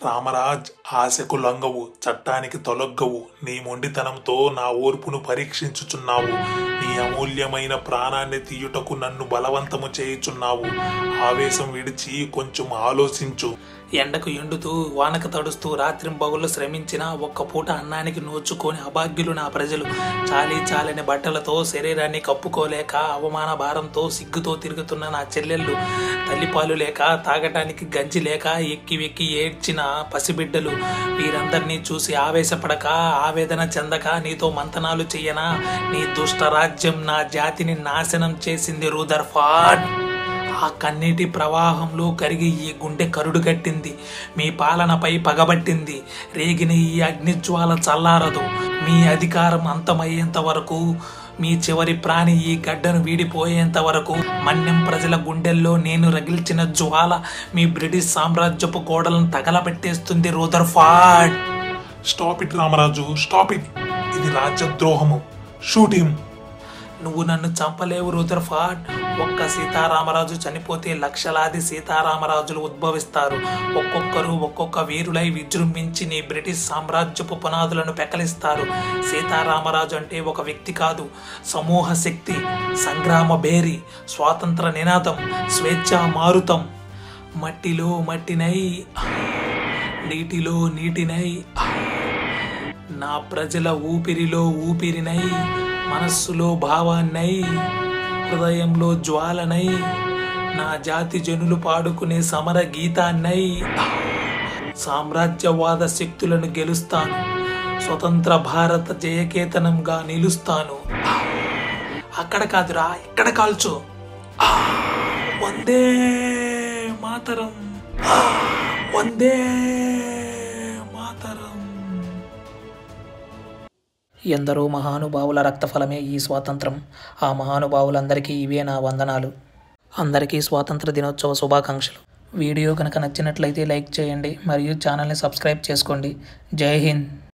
రామరాజ్, ఆశకు లొంగవు, చట్టానికి తొలగ్గవు. నీ మొండితనంతో నా ఓర్పును పరీక్షించుచున్నావు. నీ అమూల్యమైన ప్రాణాన్ని తీయుటకు నన్ను బలవంతము చేయుచున్నావు. ఆవేశం విడిచి కొంచెం ఆలోచించు. ఎండకు ఎండుతూ వానకు తడుస్తూ రాత్రింబగళ్ళు శ్రమించిన ఒక్క పూట అన్నానికి నోచుకొని అభాగ్యులు నా ప్రజలు. చాలని బట్టలతో శరీరాన్ని కప్పుకోలేక అవమాన భారంతో సిగ్గుతో తిరుగుతున్న నా చెల్లెళ్ళు. తల్లిపాలు లేక తాగటానికి గంజి లేక ఎక్కి వెక్కి ఏడ్చిన పసిబిడ్డలు. వీరందరినీ చూసి ఆవేశపడక ఆవేదన చెందక నీతో మంతనాలు చెయ్యనా? నీ దుష్ట రాజ్యం నా జాతిని నాశనం చేసింది రూదర్ఫర్డ్. ఆ కన్నీటి ప్రవాహంలో కరిగి ఈ గుండె కరుడు కట్టింది. మీ పాలనపై పగబట్టింది. రేగిన ఈ అగ్నిజ్వాల చల్లారదు. మీ అధికారం అంతమయ్యేంత వరకు, మీ చివరి ప్రాణి ఈ గడ్డను వీడిపోయేంత వరకు మన్యం ప్రజల గుండెల్లో నేను రగిల్చిన జ్వాల మీ బ్రిటిష్ సామ్రాజ్యపు గోడలను తగలబెట్టేస్తుంది Rutherford. Stop it Ramaraju, stop it. ఇది రాజ్యద్రోహము. Shoot him. నువ్వు నన్ను చంపలేవు రూదర్ఫర్డ్. ఒక్క సీతారామరాజు చనిపోతే లక్షలాది సీతారామరాజులు ఉద్భవిస్తారు. ఒక్కొక్కరు ఒక్కొక్క వీరులై విజృంభించి నీ బ్రిటిష్ సామ్రాజ్యపు పునాదులను పెకలిస్తారు. సీతారామరాజు అంటే ఒక వ్యక్తి కాదు, సమూహ శక్తి, సంగ్రామ భేరి, స్వాతంత్ర నినాదం, స్వేచ్ఛా మారుతం. మట్టిలో మట్టినై, నీటిలో నీటినై, నా ప్రజల ఊపిరిలో ఊపిరినై, మనస్సులో భావాన్నై, హృదయంలో జ్వాలనై, నా జాతి జనులు పాడుకునే సమర గీతాన్నై సామ్రాజ్యవాద శక్తులను గెలుస్తాను. స్వతంత్ర భారత జయకేతనంగా నిలుస్తాను. అక్కడ కాదురా, ఇక్కడ కాల్చు. వందే మాతరం, వందే మాతరం. ఎందరో మహానుభావుల రక్తఫలమే ఈ స్వాతంత్రం. ఆ మహానుభావులందరికీ ఇవే నా వందనాలు. అందరికీ స్వాతంత్ర దినోత్సవ శుభాకాంక్షలు. వీడియో కనుక నచ్చినట్లయితే లైక్ చేయండి మరియు ఛానల్ని సబ్స్క్రైబ్ చేసుకోండి. జై హింద్.